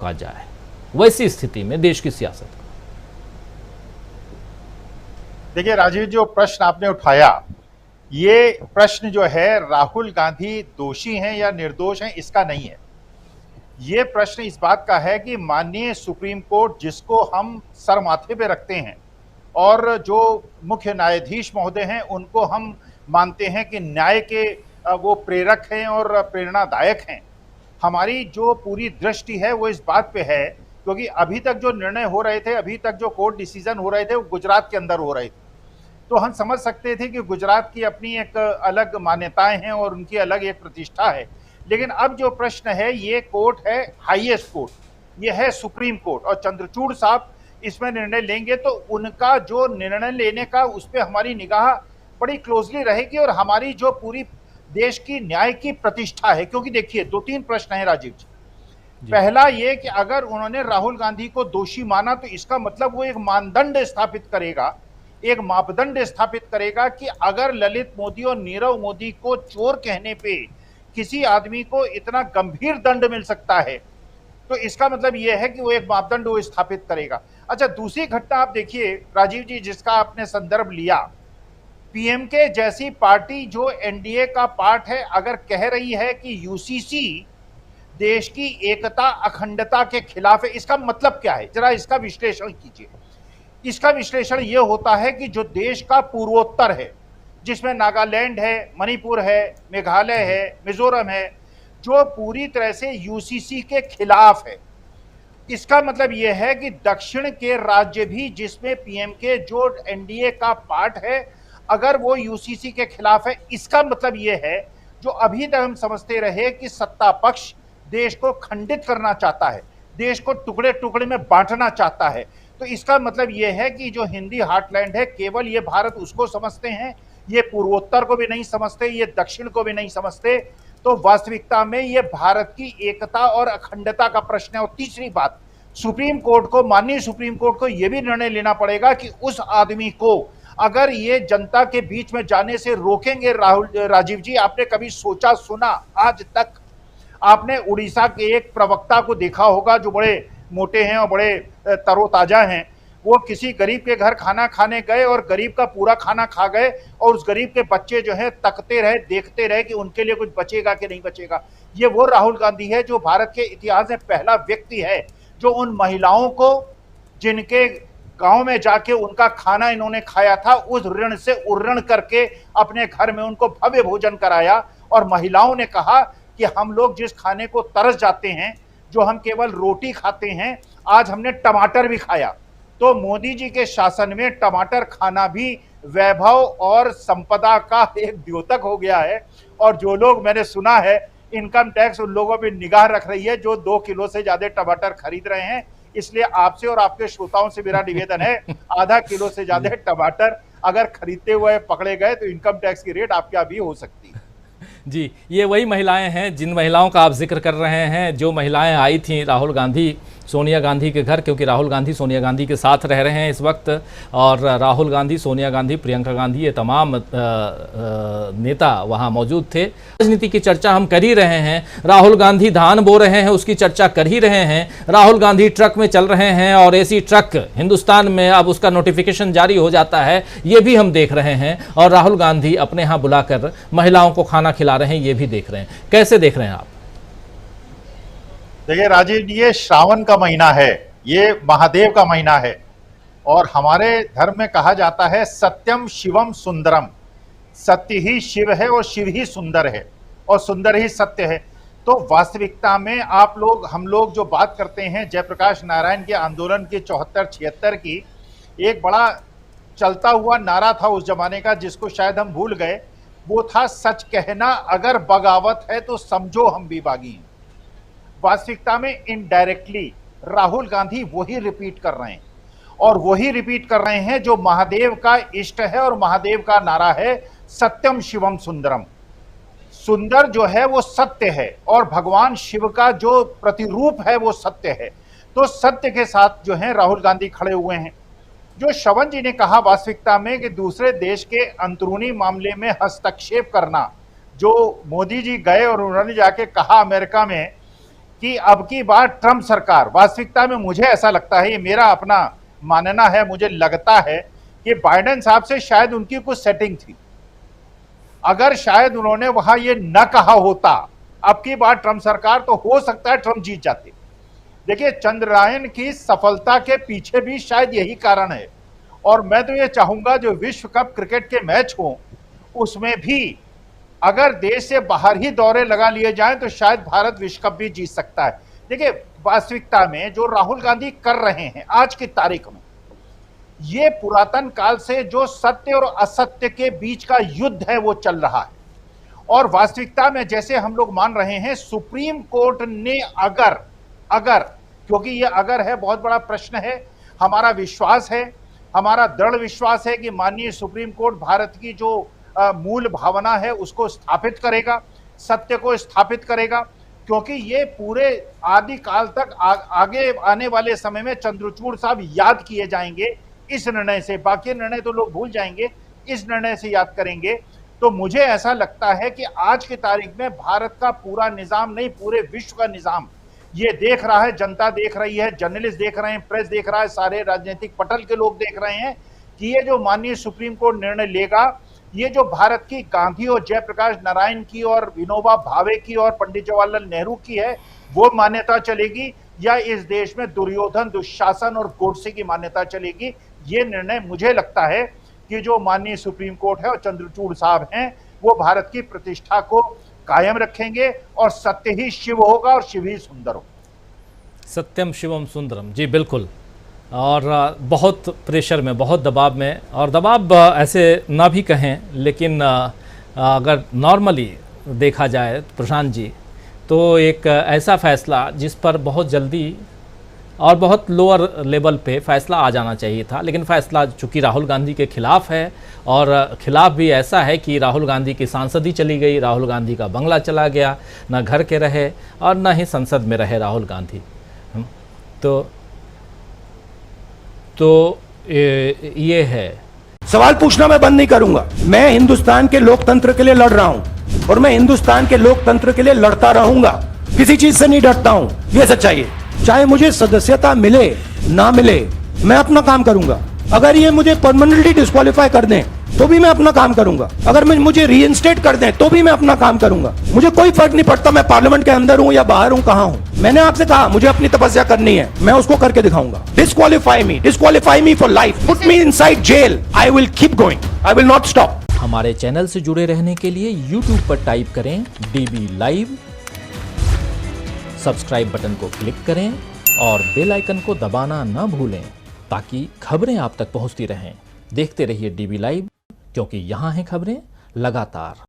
कहा जाए, वैसी स्थिति में देश की सियासत। देखिए राजीव, जो प्रश्न आपने उठाया, ये प्रश्न जो है राहुल गांधी दोषी हैं या निर्दोष हैं इसका नहीं है। ये प्रश्न इस बात का है कि माननीय सुप्रीम कोर्ट, जिसको हम सर माथे पे रखते हैं और जो मुख्य न्यायाधीश महोदय हैं उनको हम मानते हैं कि न्याय के वो प्रेरक हैं और प्रेरणादायक हैं। हमारी जो पूरी दृष्टि है वो इस बात पे है, क्योंकि अभी तक जो निर्णय हो रहे थे, अभी तक जो कोर्ट डिसीजन हो रहे थे, वो गुजरात के अंदर हो रहे थे। तो हम समझ सकते थे कि गुजरात की अपनी एक अलग मान्यताएं हैं और उनकी अलग एक प्रतिष्ठा है। लेकिन अब जो प्रश्न है, ये कोर्ट है हाईएस्ट कोर्ट, ये है सुप्रीम कोर्ट, और चंद्रचूड़ साहब इसमें निर्णय लेंगे तो उनका जो निर्णय लेने का उस पर हमारी निगाह बड़ी क्लोजली रहेगी और हमारी जो पूरी देश की न्याय की प्रतिष्ठा है। क्योंकि देखिए, दो तीन प्रश्न है राजीव जी। पहला ये कि अगर उन्होंने राहुल गांधी को दोषी माना तो इसका मतलब वो एक मानदंड स्थापित करेगा, एक मापदंड स्थापित करेगा कि अगर ललित मोदी और नीरव मोदी को चोर कहने पे किसी आदमी को इतना गंभीर दंड मिल सकता है, तो इसका मतलब यह है कि वो एक मापदंड वो स्थापित करेगा। अच्छा, दूसरी घटना आप देखिए राजीव जी, जिसका आपने संदर्भ लिया, पीएमके जैसी पार्टी जो एनडीए का पार्ट है, अगर कह रही है कि यूसीसी देश की एकता अखंडता के खिलाफ है, इसका मतलब क्या है? जरा इसका विश्लेषण कीजिए। इसका विश्लेषण यह होता है कि जो देश का पूर्वोत्तर है, जिसमें नागालैंड है, मणिपुर है, मेघालय है, मिजोरम है, जो पूरी तरह से यूसीसी के खिलाफ है, इसका मतलब यह है कि दक्षिण के राज्य भी, जिसमें पीएमके जो एनडीए का पार्ट है, अगर वो यूसीसी के खिलाफ है, इसका मतलब यह है जो अभी तक हम समझते रहे कि सत्ता पक्ष देश को खंडित करना चाहता है, देश को टुकड़े टुकड़े में बांटना चाहता है, तो इसका मतलब यह है कि जो हिंदी हार्टलैंड है, केवल ये भारत उसको समझते हैं, ये पूर्वोत्तर को भी नहीं समझते, ये दक्षिण को भी नहीं समझते। तो वास्तविकता में ये भारत की एकता और अखंडता का प्रश्न है। और तीसरी बात, सुप्रीम कोर्ट को, माननीय सुप्रीम कोर्ट को यह भी निर्णय लेना पड़ेगा कि उस आदमी को अगर ये जनता के बीच में जाने से रोकेंगे, राजीव जी, आपने कभी सोचा सुना आज तक? आपने उड़ीसा के एक प्रवक्ता को देखा होगा जो बड़े मोटे हैं और बड़े तरोताजा हैं, वो किसी गरीब के घर खाना खाने गए और गरीब का पूरा खाना खा गए, और उस गरीब के बच्चे जो है तकते रहे, देखते रहे कि उनके लिए कुछ बचेगा कि नहीं बचेगा। ये वो राहुल गांधी है जो भारत के इतिहास में पहला व्यक्ति है जो उन महिलाओं को, जिनके गांव में जाके उनका खाना इन्होंने खाया था, उस ऋण से उऋण करके अपने घर में उनको भव्य भोजन कराया। और महिलाओं ने कहा कि हम लोग जिस खाने को तरस जाते हैं, जो हम केवल रोटी खाते हैं, आज हमने टमाटर भी खाया। तो मोदी जी के शासन में टमाटर खाना भी वैभव और संपदा का एक द्योतक हो गया है। और जो लोग, मैंने सुना है, इनकम टैक्स उन लोगों पर निगाह रख रही है जो 2 किलो से ज्यादा टमाटर खरीद रहे हैं। इसलिए आपसे और आपके श्रोताओं से मेरा निवेदन है, आधा किलो से ज्यादा टमाटर अगर खरीदते हुए पकड़े गए तो इनकम टैक्स की रेट आपके यहाँ भी हो सकती है। जी, ये वही महिलाएं हैं जिन महिलाओं का आप जिक्र कर रहे हैं, जो महिलाएं आई थीं राहुल गांधी सोनिया गांधी के घर, क्योंकि राहुल गांधी सोनिया गांधी के साथ रह रहे हैं इस वक्त, और राहुल गांधी, सोनिया गांधी, प्रियंका गांधी, ये तमाम नेता वहां मौजूद थे। राजनीति की चर्चा हम कर ही रहे हैं, राहुल गांधी धान बो रहे हैं उसकी चर्चा कर ही रहे हैं, राहुल गांधी ट्रक में चल रहे हैं और ऐसी ट्रक हिंदुस्तान में अब उसका नोटिफिकेशन जारी हो जाता है, ये भी हम देख रहे हैं, और राहुल गांधी अपने यहाँ बुलाकर महिलाओं को खाना खिला रहे हैं, ये भी देख रहे हैं। कैसे देख रहे हैं आप? देखिए राजीव, ये श्रावण का महीना है, ये महादेव का महीना है, और हमारे धर्म में कहा जाता है सत्यम शिवम सुंदरम, सत्य ही शिव है और शिव ही सुंदर है और सुंदर ही सत्य है। तो वास्तविकता में आप लोग, हम लोग जो बात करते हैं जयप्रकाश नारायण के आंदोलन की 74-76 की, एक बड़ा चलता हुआ नारा था उस जमाने का जिसको शायद हम भूल गए, वो था सच कहना अगर बगावत है तो समझो हम भी बागी हैं। वास्तविकता में इनडायरेक्टली राहुल गांधी वही रिपीट कर रहे हैं, और वही रिपीट कर रहे हैं जो महादेव का इष्ट है, और महादेव का नारा है सत्यम शिवम सुंदरम। सुंदर जो है वो सत्य है, और भगवान शिव का जो प्रतिरूप है वो सत्य है। तो सत्य के साथ जो है राहुल गांधी खड़े हुए हैं। जो श्रवण जी ने कहा, वास्तविकता में कि दूसरे देश के अंदरूनी मामले में हस्तक्षेप करना, जो मोदी जी गए और उन्होंने जाके कहा अमेरिका में कि अब की बार ट्रंप सरकार, वास्तविकता में मुझे ऐसा लगता है, ये मेरा अपना मानना है, मुझे लगता है कि बाइडेन साहब से शायद उनकी कुछ सेटिंग थी। अगर शायद उन्होंने वहां ये न कहा होता अब की बार ट्रंप सरकार, तो हो सकता है ट्रंप जीत जाते। देखिए, चंद्रयान की सफलता के पीछे भी शायद यही कारण है। और मैं तो ये चाहूंगा जो विश्व कप क्रिकेट के मैच हो उसमें भी अगर देश से बाहर ही दौरे लगा लिए जाएं तो शायद भारत विश्व कप भी जीत सकता है। देखिए, वास्तविकता में जो राहुल गांधी कर रहे हैं आज की तारीख में, ये पुरातन काल से जो सत्य और असत्य के बीच का युद्ध है वो चल रहा है। और वास्तविकता में जैसे हम लोग मान रहे हैं, सुप्रीम कोर्ट ने अगर क्योंकि ये अगर है बहुत बड़ा प्रश्न है, हमारा विश्वास है, हमारा दृढ़ विश्वास है कि माननीय सुप्रीम कोर्ट भारत की जो मूल भावना है उसको स्थापित करेगा, सत्य को स्थापित करेगा। क्योंकि ये पूरे आदि काल तक आगे आने वाले समय में चंद्रचूड़ साहब याद किए जाएंगे इस निर्णय से। बाकी निर्णय तो लोग भूल जाएंगे, इस निर्णय से याद करेंगे। तो मुझे ऐसा लगता है कि आज की तारीख में भारत का पूरा निजाम नहीं, पूरे विश्व का निजाम ये देख रहा है, जनता देख रही है, जर्नलिस्ट देख रहे हैं, प्रेस देख रहा है, सारे राजनीतिक पटल के लोग देख रहे हैं कि ये जो माननीय सुप्रीम कोर्ट निर्णय लेगा, ये जो भारत की गांधी और जयप्रकाश नारायण की और विनोबा भावे की और पंडित जवाहरलाल नेहरू की है वो मान्यता चलेगी, या इस देश में दुर्योधन, दुशासन और गोडसे की मान्यता चलेगी। ये निर्णय मुझे लगता है कि जो माननीय सुप्रीम कोर्ट है और चंद्रचूड़ साहब हैं वो भारत की प्रतिष्ठा को कायम रखेंगे और सत्य ही शिव होगा और शिव ही सुंदर होगा। सत्यम शिवम सुंदरम, जी बिल्कुल। और बहुत प्रेशर में, बहुत दबाव में, और दबाव ऐसे ना भी कहें, लेकिन अगर नॉर्मली देखा जाए प्रशांत जी, तो एक ऐसा फैसला जिस पर बहुत जल्दी और बहुत लोअर लेवल पे फैसला आ जाना चाहिए था, लेकिन फैसला चूँकि राहुल गांधी के खिलाफ है, और खिलाफ भी ऐसा है कि राहुल गांधी की सांसद ही चली गई, राहुल गांधी का बंगला चला गया, न घर के रहे और न ही संसद में रहे राहुल गांधी। तो ये है। सवाल पूछना मैं बंद नहीं करूंगा। मैं हिंदुस्तान के लोकतंत्र के लिए लड़ रहा हूं और मैं हिंदुस्तान के लोकतंत्र के लिए लड़ता रहूंगा, किसी चीज से नहीं डरता हूं, ये सच्चाई है। चाहे मुझे सदस्यता मिले ना मिले, मैं अपना काम करूंगा। अगर ये मुझे परमानेंटली डिस्क्वालीफाई कर दें तो भी मैं अपना काम करूंगा, अगर मुझे रीइंस्टेट कर दें तो भी मैं अपना काम करूंगा। मुझे कोई फर्क नहीं पड़ता मैं पार्लियामेंट के अंदर हूं या बाहर हूं, कहां हूं। मैंने आपसे कहा मुझे अपनी तपस्या करनी है, मैं उसको करके दिखाऊंगा। Disqualify me for life, put me inside jail, I will keep going, I will not stop. हमारे चैनल से जुड़े रहने के लिए YouTube पर टाइप करें DB लाइव, सब्सक्राइब बटन को क्लिक करें और बेल आइकन को दबाना ना भूलें, ताकि खबरें आप तक पहुंचती रहें। देखते रहिए DB लाइव, क्योंकि यहाँ हैं खबरें लगातार।